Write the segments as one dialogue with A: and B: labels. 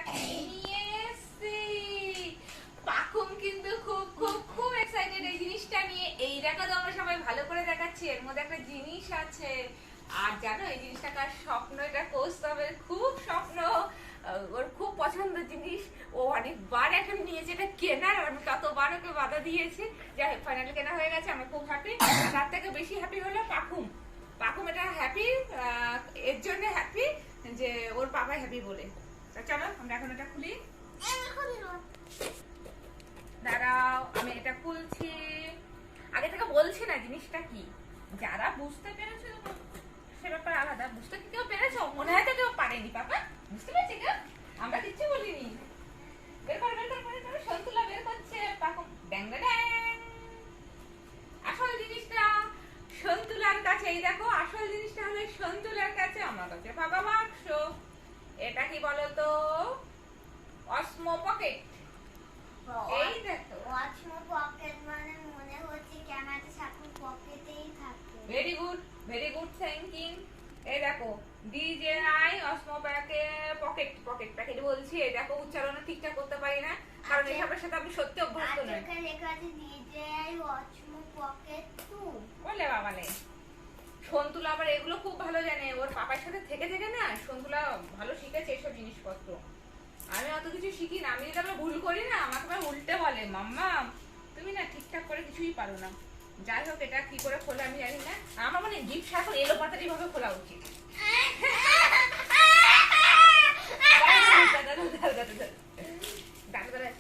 A: কি নিয়ে এসেছি। পাখুম কিন্তু খুব খুব খুব এক্সাইটেড এই জিনিসটা নিয়ে। এই দেখো তো আমরা সবাই ভালো করে দেখাচ্ছি, এর মধ্যে একটা জিনিস আছে। আর জানো এই জিনিসটা কার স্বপ্ন, এটা কৌস্তবের খুব স্বপ্ন, ওর খুব পছন্দের জিনিস। ও অনেকবার এখন নিয়েছে এটা কেনার, আমি কতবার ওকে বাধা দিয়েছি। যাই হোক ফাইনালি কেনা হয়ে গেছে, আমরা খুব হ্যাপি। তার থেকে বেশি হ্যাপি হলো পাখুম। পাখুম এটা হ্যাপি, এর জন্য হ্যাপি যে ওর বাবা হ্যাপি বলে। তো চলো আমরা এখন এটা খুলি। দাঁড়াও আমি এটা খুলছি। আগে থেকে বলছি না জিনিসটা কি, যারা বুঝতে পেরেছো সে ব্যাপার আলাদা। বুঝতে কি কেউ পেরেছো? মনে হয় তো কেউ পারেনি। পাপা বুঝতে পেরেছি কেউ? আমরা কিচ্ছু বলিনি। বের কর বের কর বের কর, সন্তুলা বের করছে পাখুম। ড্যাং ড্যাং। আসল জিনিসটা সন্তুলার কাছে। এই দেখো আসল জিনিসটা হলো সন্তুলার কাছে, আমার কাছে ফাঁকা বাক্স। এটা কি বলতো? অসমো পকেট। এই দেখো
B: অসমো পকেট মানে মনে হচ্ছে ক্যামেরাটা সামনে পকেটেই থাকে।
A: Very good thinking. এই দেখো ডিজেআই অসমো পকেট পকেট প্যাকেট বলছি। এই দেখো উচ্চারণ ঠিকঠাক করতে পারি না, কারণ এসবের সাথে আমি সত্যি অভ্যস্ত নই।
B: আজকে লেখা আছে ডিজেআই অসমো পকেট 2।
A: বলে বাবালে সন্তুলা আবার এগুলো খুব ভালো জানে, ওর পাপার সাথে থেকে থেকে না সন্তুলা ভালো শিখেছে এসব জিনিসপত্র। আমি অত কিছু শিখি না, আমি যদি ভুল করি না আমাকে আবার উল্টে বলে মাম্মা তুমি না ঠিকঠাক করে কিছুই পারো না। যাই হোক এটা কি করে খোলে আমি জানি না, আমার মানে গিফট এখন এলোপাতারি ভাবে খোলা উচিত।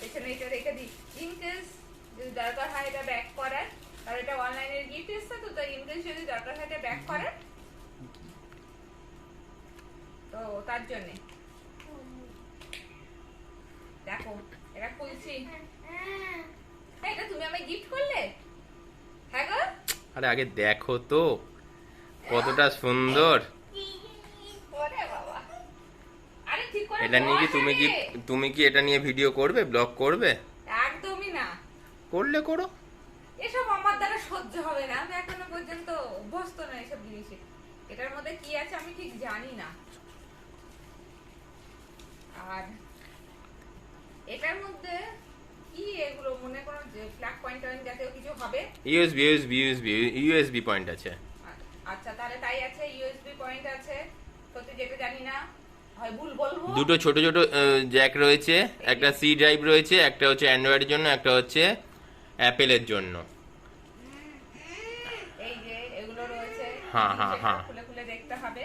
A: পেছনে এটা রেখে দিই, ইনকেস যদি দরকার হয় এটা ব্যাক করার, আর এটা অনলাইনের গিফট এসছে তো, তাই ইনকেস যদি দরকার হয় এটা ব্যাক করার তো তার জন্যে। দেখো এটা খুলছি। এটা তুমি আমায় গিফট করলে? হ্যাঁ গো।
C: আরে আগে দেখো তো কতটা সুন্দর।
A: ওরে বাবা, আরে ঠিক করে
C: এটা নিয়ে কি তুমি কি এটা নিয়ে ভিডিও করবে, ব্লগ করবে?
A: একদমই না,
C: করলে করো।
A: এসব আমার দ্বারা সহ্য হবে না, আমি এখনো পর্যন্ত অভ্যস্ত না এসব জিনিসে। এটার মধ্যে কি আছে আমি ঠিক জানি না। আর এটার মধ্যে কি এগুলো মনে করো যে ফ্ল্যাগ পয়েন্ট জাতীয় কিছু হবে।
C: ইউএসবি পয়েন্ট আছে।
A: আচ্ছা তাহলে তাই আছে, ইউএসবি পয়েন্ট আছে। সত্যি যেটা জানি না, হয় ভুল বলবো।
C: দুটো ছোট ছোট জ্যাক রয়েছে, একটা সি ড্রাইভ রয়েছে, একটা হচ্ছে অ্যান্ড্রয়েডের জন্য, একটা হচ্ছে অ্যাপেলের জন্য।
A: এই যে এগুলো রয়েছে,
C: হ্যাঁ হ্যাঁ হ্যাঁ,
A: খুলে খুলে দেখতে হবে।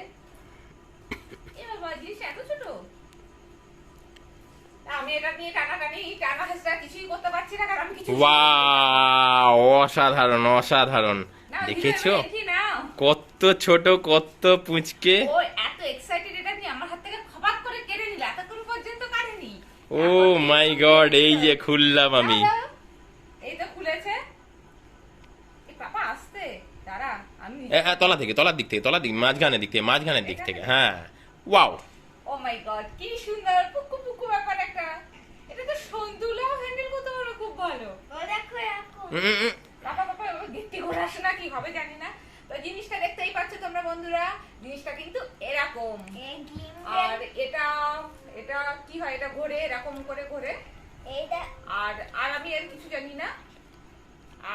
A: এ বাবা জিনিস এত ছোট, আমি এটা নিয়ে টানা হেসরা কিছুই করতে পারছি না, কারণ আমি কিছু
C: ওয়াও, অসাধারণ অসাধারণ। দেখেছো কত ছোট কত পুঁচকে।
A: ও এত এক্সাইটেড এটা নিয়ে আমার হাত থেকে খপাত করে কেড়ে নিল, এতক্ষণ পর্যন্ত কাটেনি।
C: ও মাই গড, এই যে খুললাম আমি।
A: এই তো খুলেছে। এই পাপা আসতে দাঁড়া, আমি
C: তলার দিক থেকে মাঝখানের দিক থেকে। হ্যাঁ ওয়াও,
A: ও মাই গড কি সুন্দর পুকু পুকু ব্যাপার একটা। এটা তো সন্তুলাও হ্যান্ডেল করতে পারো খুব ভালো।
B: ও দেখো এরকম
A: বাবা বাবা গিফটি করে আসে না কি হবে জানি না। তো জিনিসটা দেখতেই পাচ্ছ তোমরা বন্ধুরা, জিনিসটা কিন্তু এরকম। আর এটা এটা কি হয়, এটা ঘোরে এরকম করে ঘোরে।
B: এইটা
A: আর আর আমি আর কিছু জানি না।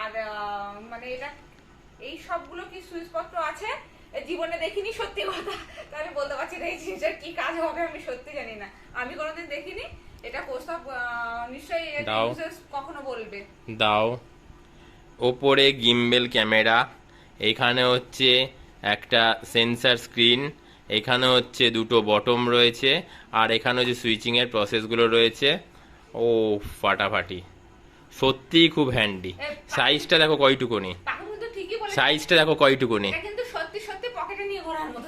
A: আর মানে এটা এই সবগুলো কি সুইচপত্র আছে জীবনে দেখিনি, সত্যি কথা। তাহলে বলতে পারছি না এই জিনিসটার কি কাজ হবে, আমি সত্যি জানি না, আমি কোনোদিন দেখিনি। এটা কোসব নিশ্চয়ই কখনো বলবে।
C: দাও। ওপরে গিম্বেল ক্যামেরা, এখানে হচ্ছে একটা সেন্সর স্ক্রিন, এখানে হচ্ছে দুটো বটম রয়েছে, আর এখানে হচ্ছে সুইচিং এর প্রসেসগুলো রয়েছে। ও ফাটাফাটি, সত্যিই খুব হ্যান্ডি। সাইজটা দেখো কয়টুকুনি, সাইজটা দেখো কয়টুকুনি।
A: কিন্তু সত্যি সত্যি পকেটে নিয়ে ঘোরার মতো।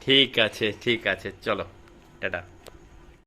C: ঠিক আছে ঠিক আছে, চলো টাটা।